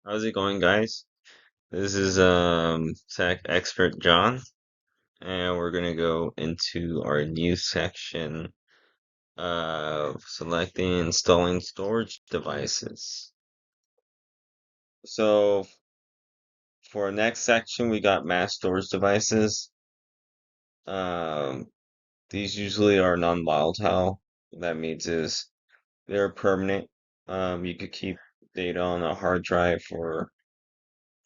How's it going, guys? This is Tech Expert John, and we're gonna go into our new section of selecting and installing storage devices. So for our next section, we got mass storage devices. Um, these usually are non-volatile. What that means is they're permanent. You could keep data on a hard drive for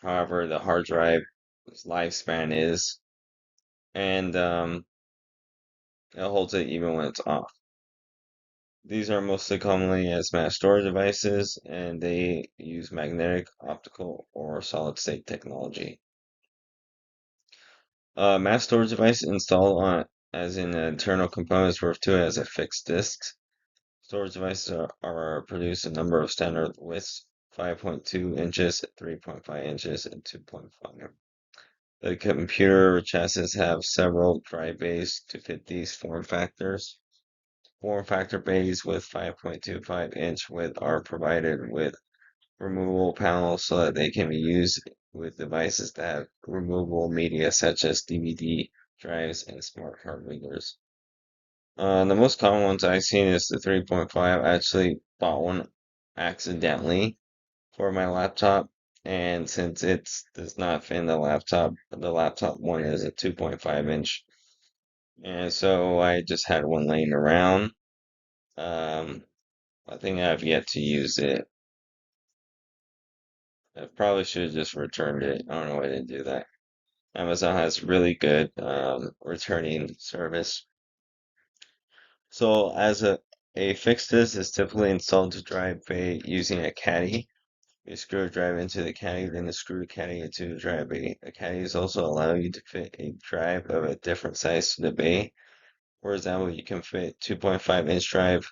however the hard drive's lifespan is. And it holds it even when it's off. These are mostly commonly as mass storage devices, and they use magnetic, optical, or solid state technology. Mass storage device installed on as in internal components referred to as a fixed disk. Storage devices are produced a number of standard widths: 5.2 inches, 3.5 inches, and 2.5. The computer chassis have several drive bays to fit these form factors. Form factor bays with 5.25-inch width are provided with removable panels so that they can be used with devices that have removable media such as DVD drives and smart card readers. The most common ones I've seen is the 3.5. I actually bought one accidentally for my laptop, and since it does not fit in the laptop one is a 2.5 inch, and so I just had one laying around. Um, I think I've yet to use it. I probably should have just returned it. I don't know why I didn't do that. Amazon has really good returning service. So as a fix this is typically installed to drive bay using a caddy. You screw a drive into the caddy, then you screw the caddy into the drive bay. A caddy is also allow you to fit a drive of a different size to the bay. For example, you can fit 2.5-inch drive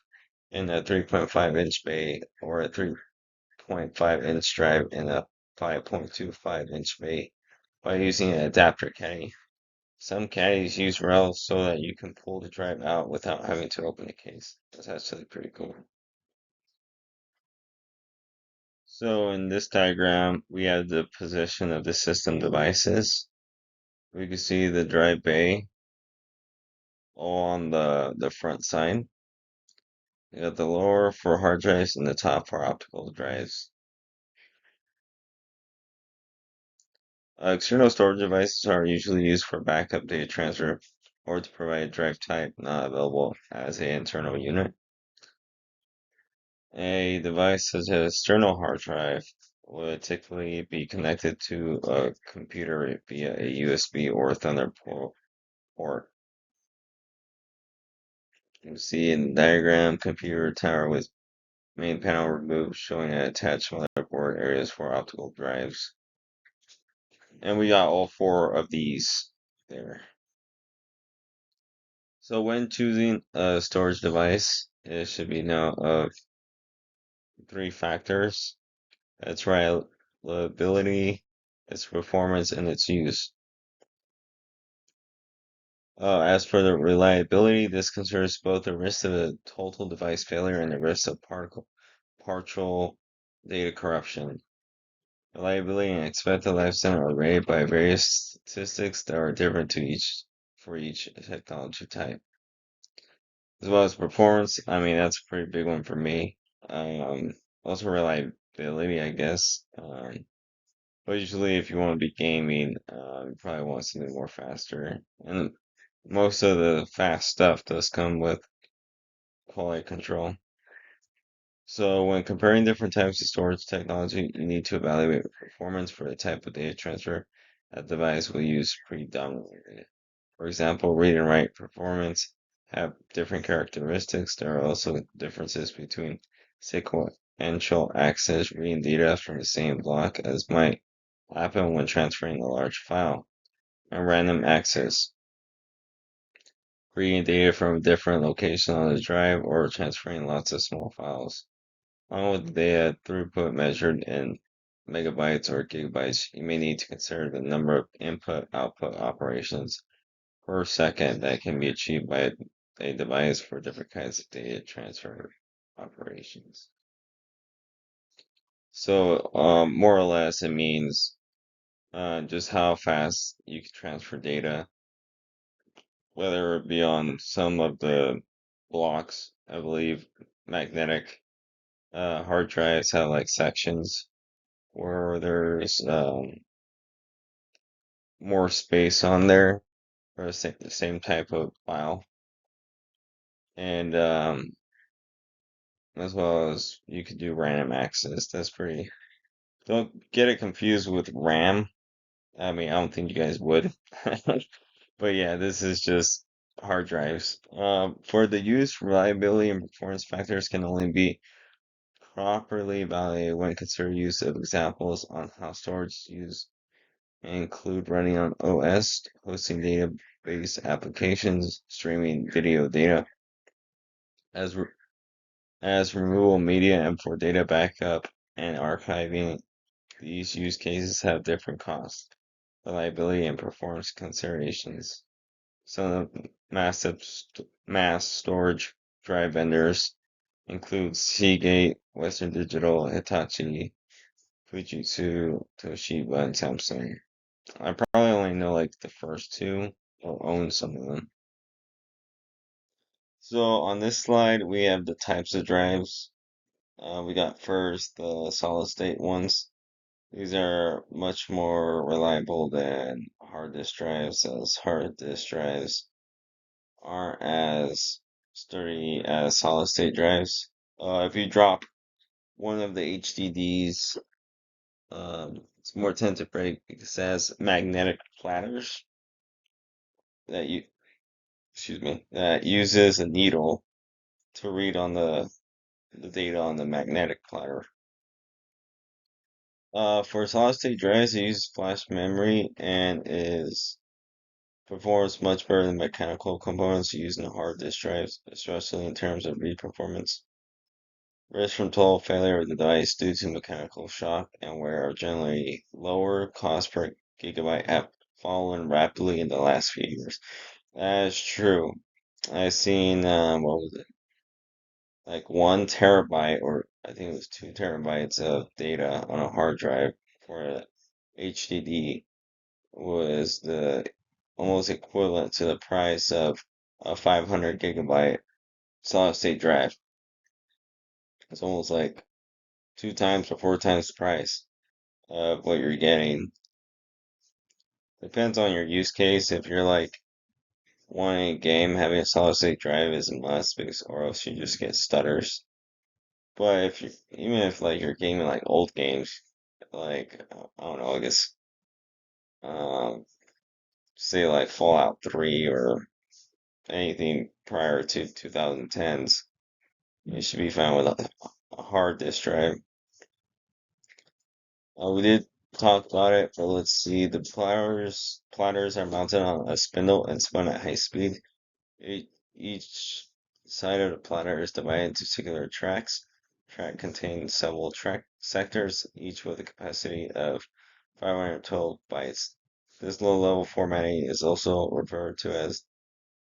in a 3.5-inch bay or a 3.5-inch drive in a 5.25-inch bay by using an adapter caddy. Some caddies use rails so that you can pull the drive out without having to open the case. That's actually pretty cool. So in this diagram, we have the position of the system devices. We can see the drive bay all on the front side. You got the lower for hard drives and the top for optical drives. External storage devices are usually used for backup data transfer or to provide a drive type not available as an internal unit. A device such as external hard drive would typically be connected to a computer via a USB or Thunderbolt port. You can see in the diagram, computer tower with main panel removed, showing an attached motherboard areas for optical drives. And we got all four of these there. So when choosing a storage device, it should be known of three factors: its reliability, its performance, and its use. As for the reliability, this considers both the risk of a total device failure and the risk of partial data corruption. Reliability and expected lifespan are rated by various statistics that are different to each for each technology type. As well as performance, I mean that's a pretty big one for me. Also reliability, I guess. But usually, if you want to be gaming, you probably want something more faster. And most of the fast stuff does come with quality control. So when comparing different types of storage technology, you need to evaluate performance for the type of data transfer that device will use predominantly. For example, read and write performance have different characteristics. There are also differences between sequential access reading data from the same block as might happen when transferring a large file, and random access reading data from a different location on the drive or transferring lots of small files. Along with the data throughput measured in megabytes or gigabytes, you may need to consider the number of input-output operations per second that can be achieved by a device for different kinds of data transfer operations. So, more or less, it means just how fast you can transfer data, whether it be on some of the blocks. I believe magnetic hard drives have like sections where there's more space on there for the same type of file, and as well as you could do random access. That's pretty. Don't get it confused with RAM. I mean, I don't think you guys would. But yeah, this is just hard drives. For the use, reliability and performance factors can only be properly evaluated when considered use of examples on how storage use include running on OS, hosting database applications, streaming video data as re as removable media, and for data backup and archiving. These use cases have different costs, reliability, and performance considerations. Some of the mass storage drive vendors include Seagate, Western Digital, Hitachi, Fujitsu, Toshiba, and Samsung. I probably only know like the first two or own some of them. So on this slide, we have the types of drives. We got first the solid state ones. These are much more reliable than hard disk drives, as hard disk drives aren't as sturdy as solid state drives. If you drop one of the HDDs, it's more tend to break because it has magnetic platters that you, excuse me, that uses a needle to read on the data on the magnetic platter. For solid state drives, it uses flash memory and is performs much better than mechanical components used in hard disk drives, especially in terms of read performance. Risk from total failure of the device due to mechanical shock and wear are generally lower. Cost per gigabyte have fallen rapidly in the last few years. That is true. I've seen what was it, like 1 terabyte, or I think it was 2 terabytes of data on a hard drive for a HDD was the almost equivalent to the price of a 500 gigabyte solid state drive. It's almost like 2 times or 4 times the price of what you're getting. Depends on your use case. If you're like wanting a game, having a solid state drive is a must because or else you just get stutters. But if you even if like you're gaming like old games, like I don't know, I guess um say like Fallout 3 or anything prior to 2010s, you should be fine with a hard disk drive. We did talk about it, but let's see. The platters are mounted on a spindle and spun at high speed. Each side of the platter is divided into singular tracks. Track contains several track sectors, each with a capacity of 512 bytes. This low-level formatting is also referred to as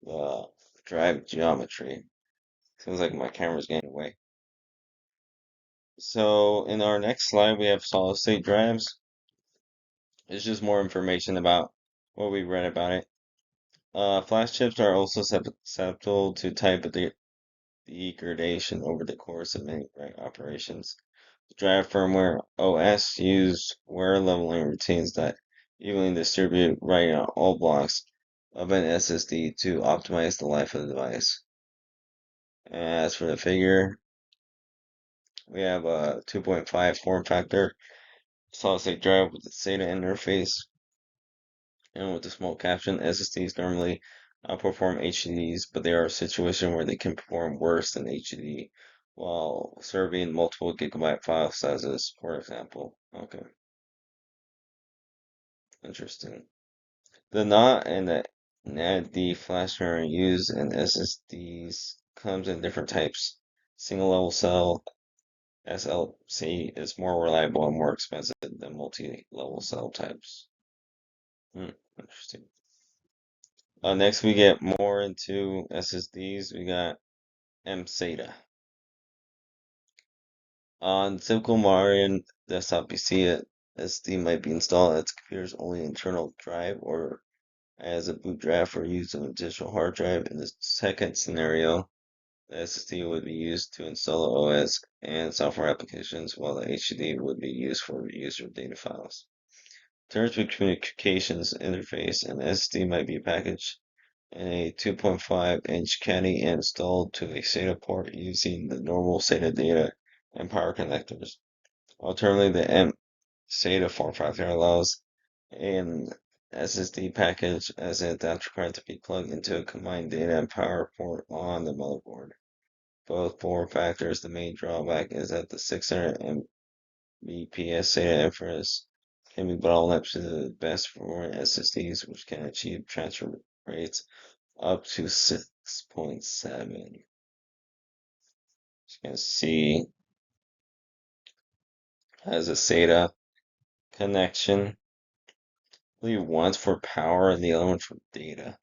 the drive geometry. Seems like my camera's getting away. So in our next slide, we have solid state drives. It's just more information about what we read about it. Flash chips are also susceptible to type of degradation over the course of many operations. Drive firmware OS use wear leveling routines that evenly distribute writing on all blocks of an SSD to optimize the life of the device. As for the figure, we have a 2.5 form factor solid state drive with the SATA interface and with the small caption. SSDs normally outperform HDDs, but there are situations where they can perform worse than HDD while serving multiple gigabyte file sizes, for example. Okay, interesting. The NOT and the NAND flash memory used in SSDs comes in different types. Single level cell SLC is more reliable and more expensive than multi-level cell types. Interesting. Next, we get more into SSDs. We got mSATA. On typical modern desktop PC, a SD might be installed as the computer's only internal drive or as a boot drive for use on a digital hard drive. In the second scenario, the SSD would be used to install the OS and software applications, while the HDD would be used for user data files. In terms of communications interface, an SSD might be packaged in a 2.5-inch caddy and installed to a SATA port using the normal SATA data and power connectors. Alternatively, the SATA form factor allows an SSD package as an adapter card to be plugged into a combined data and power port on the motherboard. Both form factors, the main drawback is that the 600 Mbps SATA inference can be bottlenecked to the best performing SSDs, which can achieve transfer rates up to 6.7. You can see has a SATA connection. I believe one's for power and the other one's for data.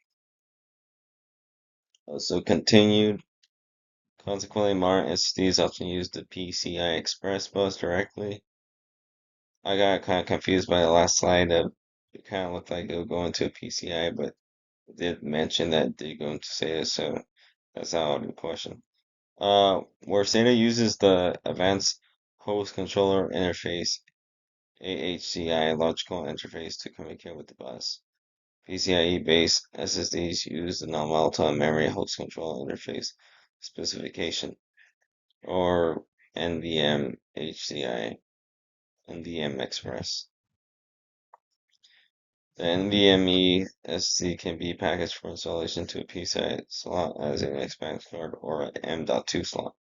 Also continued. Consequently, modern SSDs often use the PCI Express bus directly. I got kind of confused by the last slide. It kind of looked like it would go into a PCI, but it did mention that it did go into SATA, so that's out of the question. Where SATA uses the Advanced Host Controller Interface AHCI logical interface to communicate with the bus. PCIe-based SSDs use the non-volatile memory host control interface specification, or NVM HCI, NVM Express. The NVMe SSD can be packaged for installation to a PCI slot as an expansion card or an M.2 slot.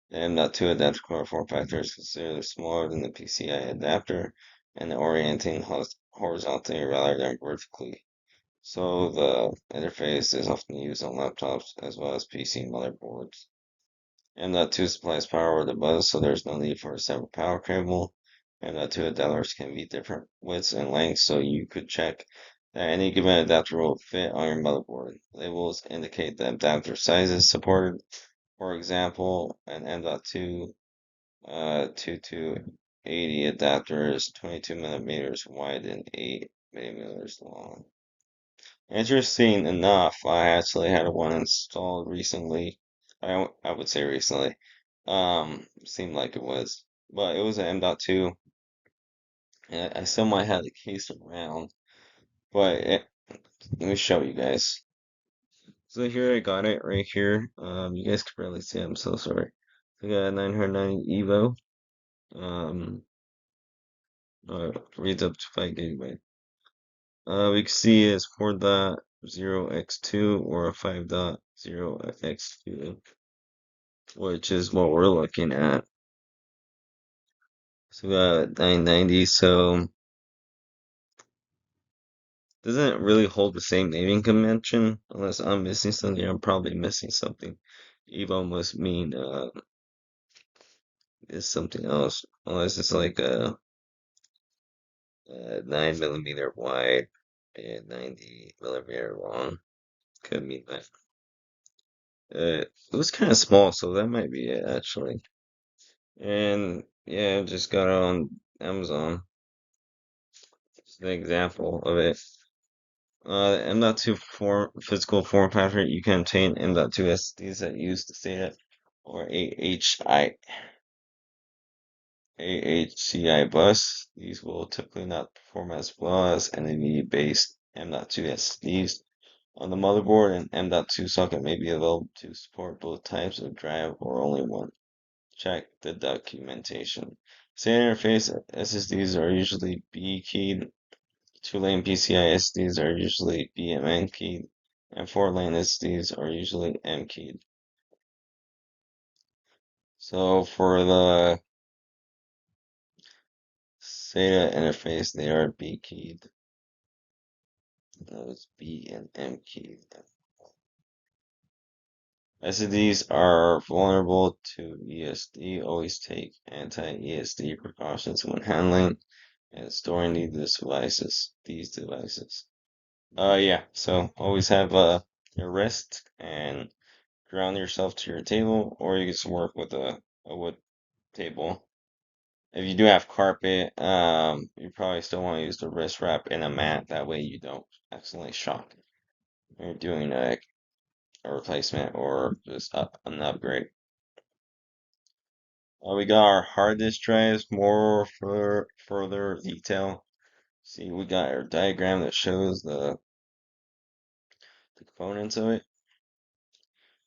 The M.2 adapter card form factor is considered smaller than the PCI adapter and orienting horizontally rather than vertically. So the interface is often used on laptops as well as PC motherboards. M.2 supplies power with the bus, so there's no need for a separate power cable. M.2 adapters can be different widths and lengths, so you could check that any given adapter will fit on your motherboard. Labels indicate the adapter sizes supported. For example, an M.2 2280 adapter is 22 millimeters wide and 8 millimeters long. Interesting enough, I actually had one installed recently. I would say recently. Seemed like it was, but it was an M.2, and I still might have the case around. But let me show you guys. So here I got it right here. You guys can barely see. I'm so sorry. I got a 990 Evo. Um, reads up to 5 gigabyte. We can see it's 4.0x2 or a 5.0x2, which is what we're looking at. So we got 990, so doesn't really hold the same naming convention unless I'm missing something. I'm probably missing something. Evo must mean is something else unless it's like a 9 millimeter wide and 90 millimeter long. Could mean that. It was kind of small, so that might be it actually. And yeah, I just got it on Amazon. Just an example of it. M.2 physical form factor, you can obtain M.2 SSDs that use the SATA or AHCI bus. These will typically not perform as well as NVMe-based M.2 SSDs. On the motherboard, an M.2 socket may be available to support both types of drive or only one. Check the documentation. SATA interface SSDs are usually B keyed. 2-lane PCI SSDs are usually BMN keyed, and 4-lane SSDs are usually M keyed. So for the SATA interface, they are B keyed. Those B and M keyed. SSDs are vulnerable to ESD. Always take anti-ESD precautions when handling and storing these devices. Yeah, so always have your wrist and ground yourself to your table, or you can just work with a wood table. If you do have carpet, you probably still want to use the wrist wrap in a mat. That way you don't accidentally shock when you're doing a replacement or just an upgrade. We got our hard disk drives, more for further detail. See, we got our diagram that shows the components of it.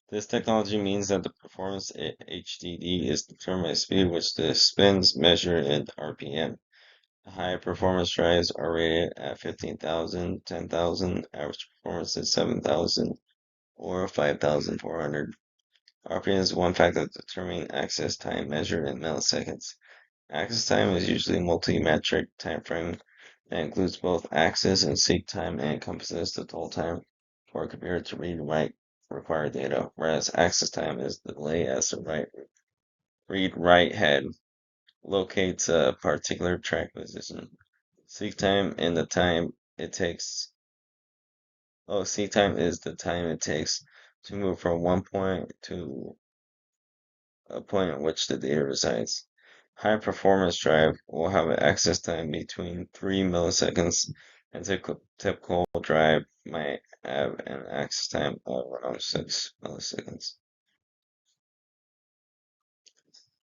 This technology means that the performance HDD is determined by speed, which the spins measure in RPM. The high performance drives are rated at 15,000, 10,000. Average performance is 7,000 or 5,400. RPM is one factor determining access time measured in milliseconds. Access time is usually a multi-metric time frame that includes both access and seek time and encompasses the total time for a computer to read and write required data, whereas access time is the delay as the read-write head locates a particular track position. Seek time and the time it takes. Oh, seek time is the time it takes to move from one point to a point at which the data resides. High performance drive will have an access time between 3 milliseconds, and typical drive might have an access time of around 6 milliseconds.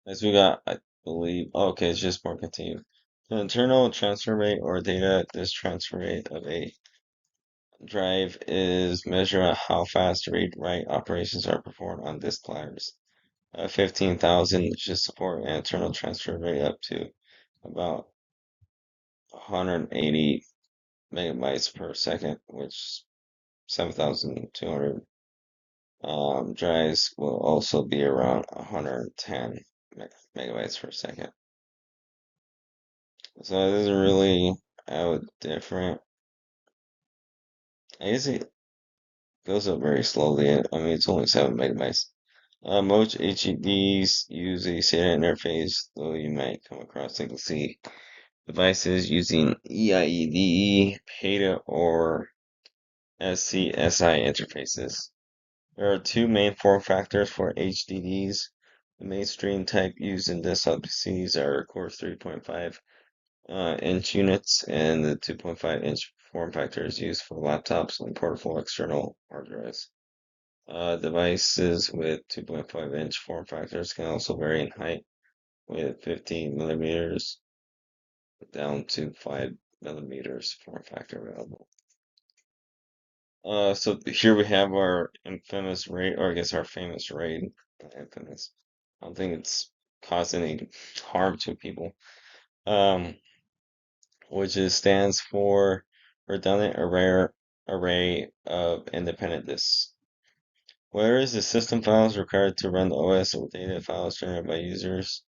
As we got, I believe, oh, okay, it's just more continued. The internal transfer rate or data disk transfer rate of a drive is measured at how fast read-write operations are performed on disk drivers. 15,000 should support an internal transfer rate up to about 180 megabytes per second, which 7,200 drives will also be around 110 megabytes per second. So it doesn't really out different. I guess it goes up very slowly. I mean, it's only 7 megabytes. Most HDDs use a SATA interface, though you might come across single C devices using EIEDE, PATA, or SCSI interfaces. There are two main form factors for HDDs. The mainstream type used in desktop PCs are Core 3.5 inch units, and the 2.5 inch form factor is used for laptops and portable external hard drives. Devices with 2.5 inch form factors can also vary in height, with 15 millimeters down to 5 millimeters form factor available. So here we have our infamous raid, or I guess our famous raid. Not infamous. I don't think it's caused any harm to people. Um, which is stands for redundant array of independent disks. Whereas the system files required to run the OS or data files generated by users,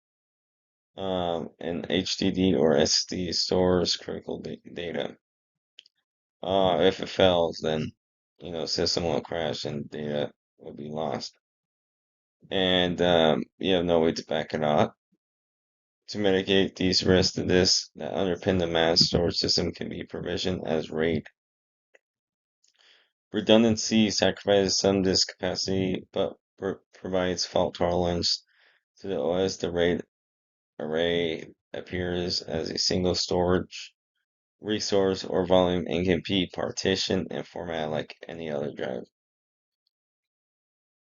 an HDD or SSD stores critical data. If it fails, then system will crash and data will be lost, and you have no way to back it up. To mitigate these risks, the disks that underpin the mass storage system can be provisioned as RAID. Redundancy sacrifices some disk capacity, but provides fault tolerance to the OS. The RAID array appears as a single storage resource or volume and can be partitioned and formatted like any other drive.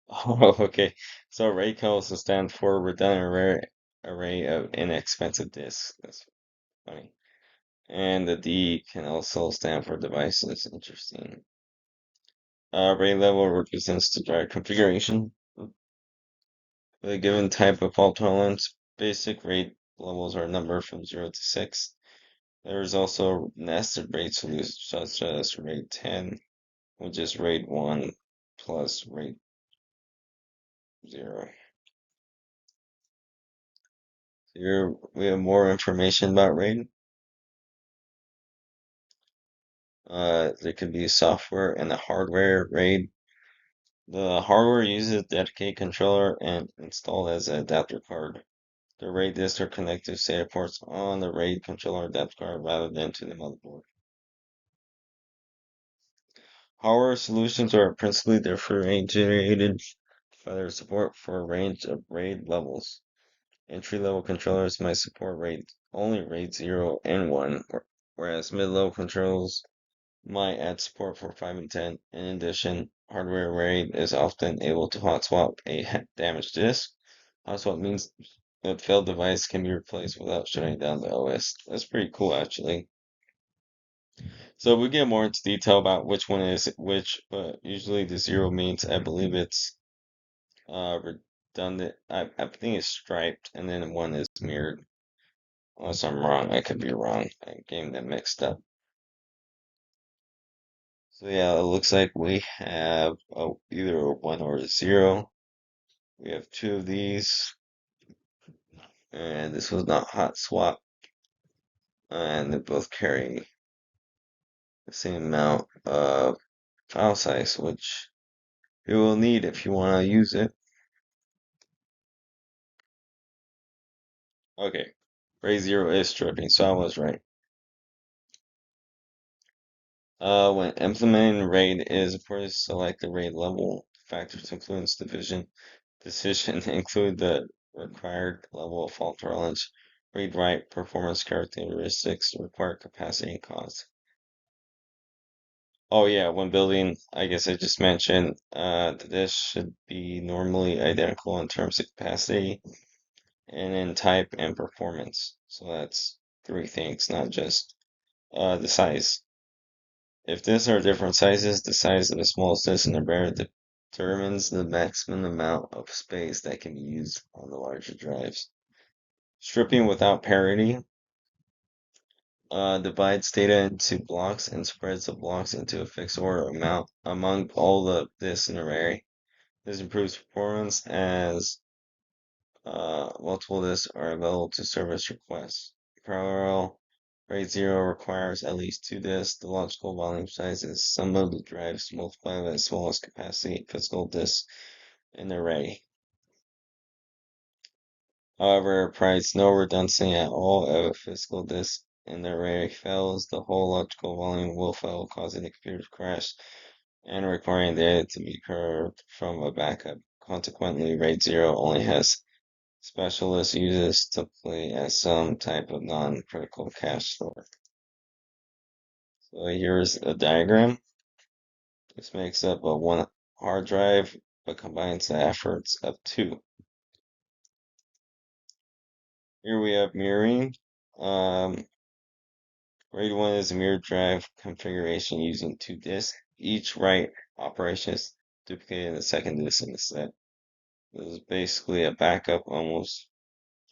Oh, okay. So array can also stand for redundant array of inexpensive disks. That's funny. And the D can also stand for devices. Interesting. Array level represents the drive configuration. With a given type of fault tolerance, basic RAID levels are numbered from 0 to 6. There is also nested RAID solutions such as RAID 10, which is RAID 1 plus RAID 0. Here we have more information about RAID. There could be software and a hardware RAID. The hardware uses a dedicated controller and installed as an adapter card. The RAID disks are connected to SATA ports on the RAID controller adapter card rather than to the motherboard. Hardware solutions are principally differentiated by their support for a range of RAID levels. Entry-level controllers might support only RAID 0 and 1, whereas mid-level controls might add support for 5 and 10. In addition, hardware RAID is often able to hot swap a damaged disk. Hot swap means that failed device can be replaced without shutting down the OS. That's pretty cool, actually. So we get more into detail about which one is which, but usually the 0 means I believe it's redundant. I think it's striped, and then 1 is mirrored. Unless I'm wrong, I could be wrong. I'm getting them mixed up. So yeah, it looks like we have either a 1 or a 0. We have two of these, and this was not hot swap, and they both carry the same amount of file size, which you will need if you want to use it. Okay, RAID 0 is stripping, so I was right. When implementing RAID, it is important to select the RAID level. Factors influence decision include the required level of fault tolerance, read-write performance characteristics, required capacity, and cost. Oh yeah, when building, I guess I just mentioned, the disk should be normally identical in terms of capacity and in type and performance. So that's three things, not just the size. If disks are different sizes, the size of the smallest disk in the barrel determines the maximum amount of space that can be used on the larger drives. Stripping without parity divides data into blocks and spreads the blocks into a fixed order amount among all the disks in the array. This improves performance as multiple disks are available to service requests. Parallel RAID 0 requires at least two disks. The logical volume size is sum of the drives multiplied by the smallest capacity physical disk in the array. However, it provides no redundancy at all. If a physical disk in the array fails, the whole logical volume will fail, causing the computer to crash and requiring data to be curved from a backup. Consequently, RAID 0 only has specialist uses typically as some type of non-critical cache store. So here's a diagram. This makes up a one hard drive, but combines the efforts of two. Here we have mirroring. RAID 1 is a mirrored drive configuration using two disks. Each write operation is duplicated in the second disk in the set. This is basically a backup almost.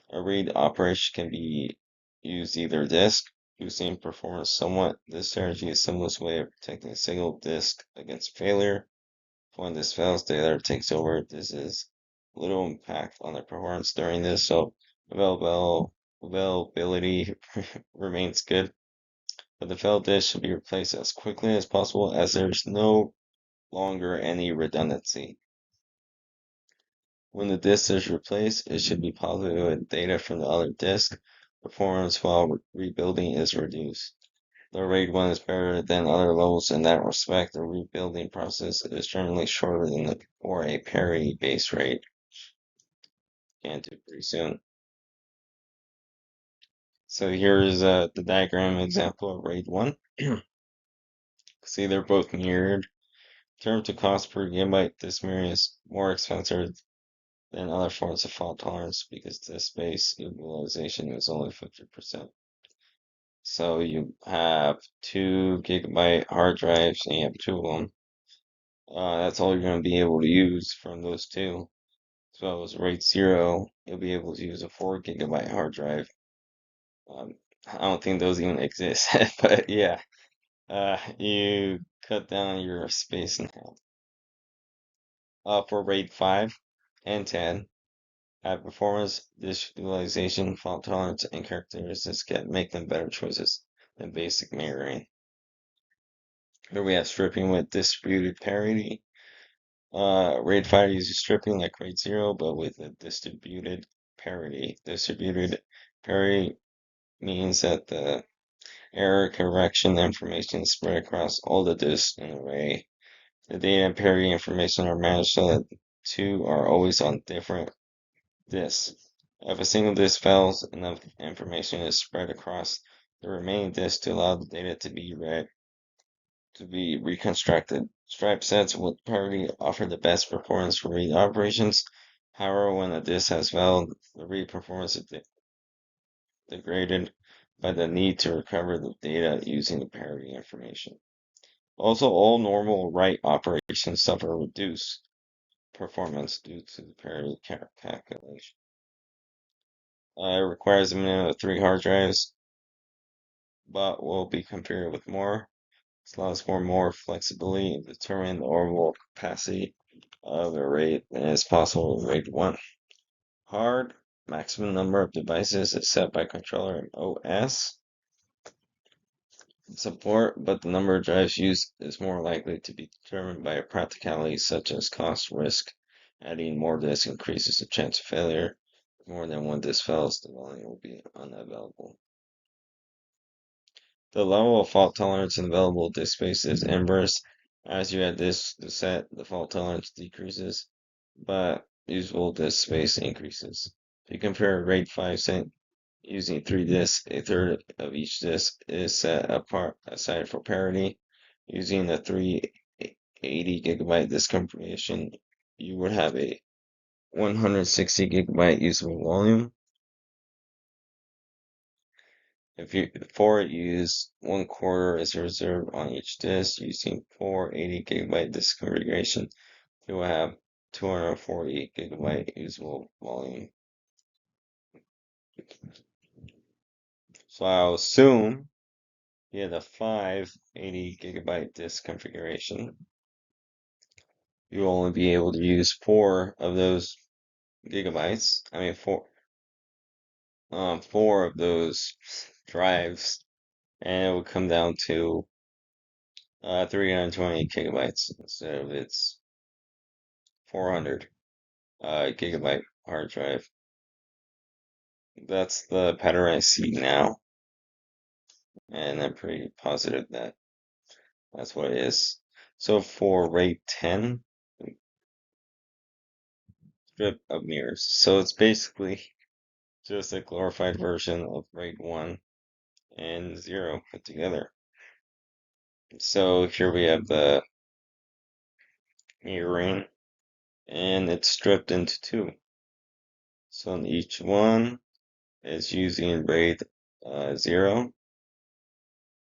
A read operation can be used either disk, boosting performance somewhat. This strategy is the simplest way of protecting a single disk against failure. If one disk fails, the other takes over. This is little impact on the performance during this, so availability remains good. But the failed disk should be replaced as quickly as possible as there's no longer any redundancy. When the disk is replaced, it should be populated with data from the other disk. Performance while rebuilding is reduced. The RAID 1 is better than other levels in that respect. The rebuilding process is generally shorter than for a parity-based RAID. Can't do pretty soon. So here's the diagram example of RAID 1. See, they're both mirrored. In terms of cost per gigabyte, this mirroring is more expensive than other forms of fault tolerance because the space utilization is only 50%. So you have 2 GB hard drives and you have two of them. That's all you're going to be able to use from those two. So as RAID 0, you'll be able to use a 4 GB hard drive. I don't think those even exist, but yeah, you cut down your space in half. For RAID 5 and 10, have performance, disk utilization, fault tolerance, and characteristics make them better choices than basic mirroring. Here we have stripping with distributed parity. RAID 5 uses stripping like RAID 0, but with a distributed parity. Distributed parity means that the error correction information is spread across all the disks in the array. The data and parity information are managed so that two are always on different disks. If a single disk fails, enough information is spread across the remaining disks to allow the data to be read to be reconstructed. Stripe sets with priority offer the best performance for read operations. However, when a disk has failed, the read performance is degraded by the need to recover the data using the parity information. Also, all normal write operations suffer reduced performance due to the parity calculation. It requires a minimum of 3 hard drives, but will be configured with more. This allows for more flexibility in determining the overall capacity of a RAID than is possible with RAID 1. Hard, maximum number of devices is set by controller and OS support, but the number of drives used is more likely to be determined by practicalities such as cost, risk. Adding more disks increases the chance of failure. If more than one disk fails, the volume will be unavailable. The level of fault tolerance in available disk space is inverse. As you add disks to set, the fault tolerance decreases, but usable disk space increases. If you compare RAID 5 set using 3 disks, a third of each disk is set apart aside for parity. Using the 380 gigabyte disk configuration, you would have a 160 gigabyte usable volume. If you for it, use 1/4 as a reserve on each disk. Using 480 gigabyte disk configuration, you will have 240 gigabyte usable volume. So I'll assume you have the 580 gigabyte disk configuration. You'll only be able to use 4 of those gigabytes. I mean, four of those drives, and it would come down to 320 gigabytes instead of its 400 gigabyte hard drive. That's the pattern I see now, and I'm pretty positive that that's what it is. So for RAID 10, strip of mirrors. So it's basically just a glorified version of RAID 1 and 0 put together. So here we have the mirroring, and it's stripped into 2. So in each one is using RAID 0,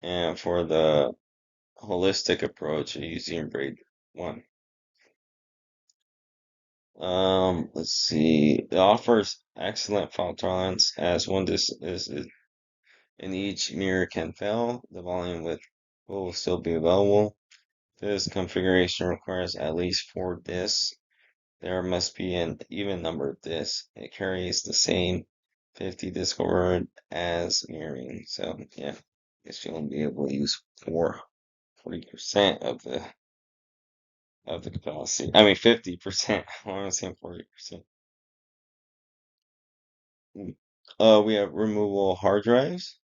and for the holistic approach using RAID 1. Let's see. It offers excellent fault tolerance as one disk is in each mirror can fail. The volume will still be available. This configuration requires at least 4 disks. There must be an even number of disks. It carries the same 50 disk overhead as mirroring. So yeah, I guess you'll be able to use 40% of the capacity. I mean 50%. Why am I saying 40%? We have removable hard drives.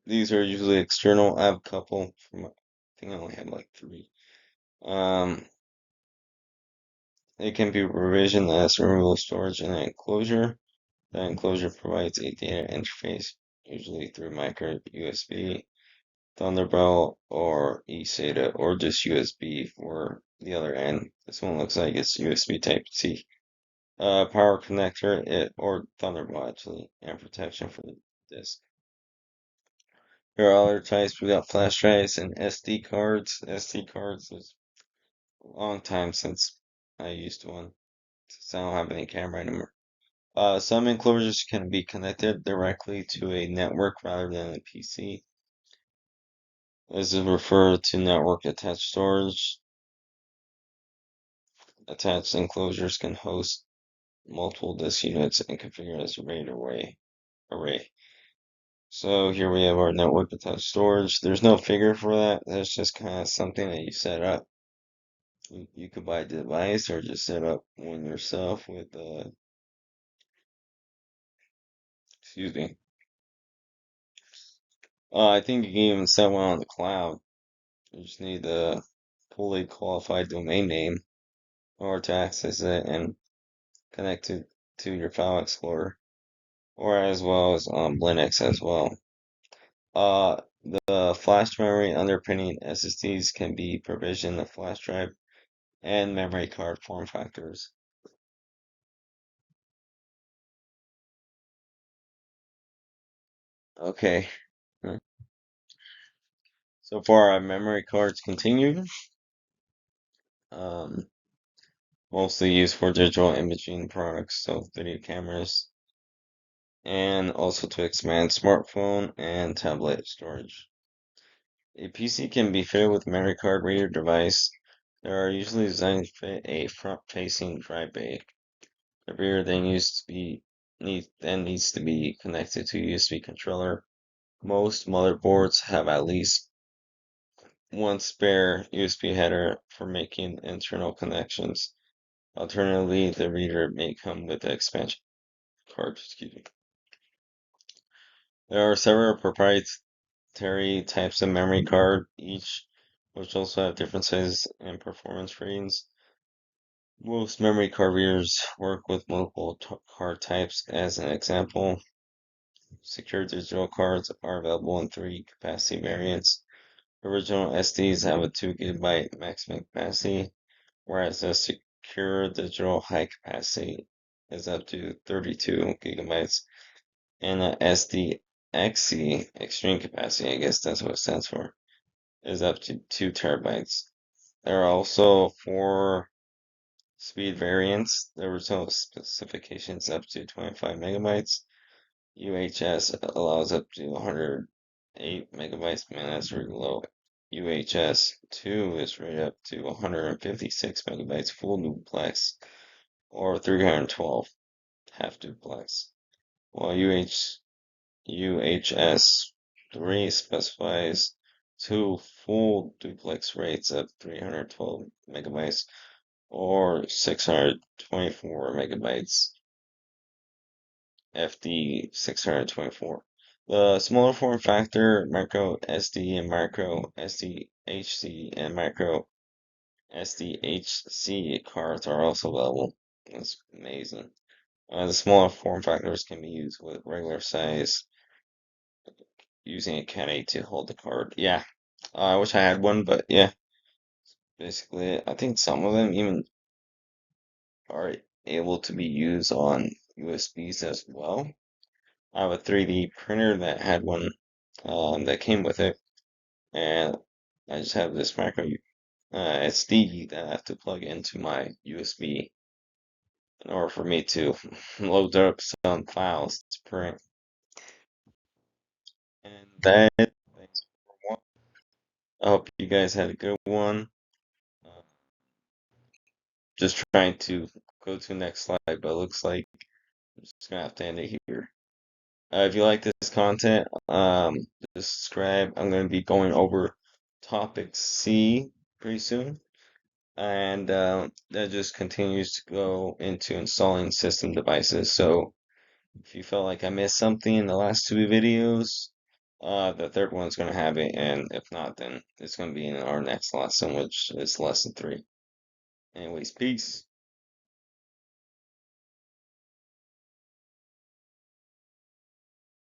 These are usually external. I have a couple I think I only have like 3. Um, it can be provisioned as removable storage in an enclosure. The enclosure provides a data interface, usually through micro USB, Thunderbolt, or eSATA, or just USB for the other end. This one looks like it's USB Type-C. Power connector, or Thunderbolt actually, and protection for the disk. There are other types. We got flash drives and SD cards. SD cards is a long time since I used one, since I don't have any camera anymore. Some enclosures can be connected directly to a network rather than a PC. This is referred to network attached storage. Attached enclosures can host multiple disk units and configure as a RAID array. So here we have our network attached storage. There's no figure for that. That's just kind of something that you set up. You could buy a device or just set up one yourself with excuse me. I think you can even set one on the cloud. You just need a fully qualified domain name or to access it, and connected to your File Explorer, or as well as Linux as well. The flash memory underpinning SSDs can be provisioned the flash drive and memory card form factors. Okay, so far our memory cards continue, um, mostly used for digital imaging products, so video cameras, and also to expand smartphone and tablet storage. A PC can be fitted with memory card reader device. They are usually designed to fit a front-facing drive bay. The reader then needs to be connected to a USB controller. Most motherboards have at least one spare USB header for making internal connections. Alternatively, the reader may come with an expansion card. Excuse me. There are several proprietary types of memory card, each which also have different sizes and performance ratings. Most memory card readers work with multiple card types. As an example, secure digital cards are available in three capacity variants. Original SDs have a 2 GB maximum capacity, whereas a secure digital high capacity is up to 32 gigabytes, and a SDXC extreme capacity, I guess that's what it stands for, is up to 2 terabytes. There are also four speed variants. The original specifications up to 25 megabytes. UHS allows up to 108 megabytes. Man, that's really low. UHS 2 is rated up to 156 megabytes full duplex or 312 half duplex. While UHS 3 specifies two full duplex rates of 312 megabytes or 624 megabytes FD 624. The smaller form factor, micro SD and micro SDHC and micro SDHC cards are also available. That's amazing. The smaller form factors can be used with regular size using a caddy to hold the card. Yeah, I wish I had one, but yeah, basically, I think some of them even are able to be used on USBs as well. I have a 3D printer that had one that came with it, and I just have this micro SD that I have to plug into my USB in order for me to load up some files to print. And thanks for watching. I hope you guys had a good one. Uh, just trying to go to the next slide, but it looks like I'm just gonna have to end it here. If you like this content, just subscribe. I'm going to be going over topic C pretty soon, and that just continues to go into installing system devices. So if you felt like I missed something in the last two videos, the third one's going to have it, and if not, then it's going to be in our next lesson, which is lesson 3. Anyways, peace.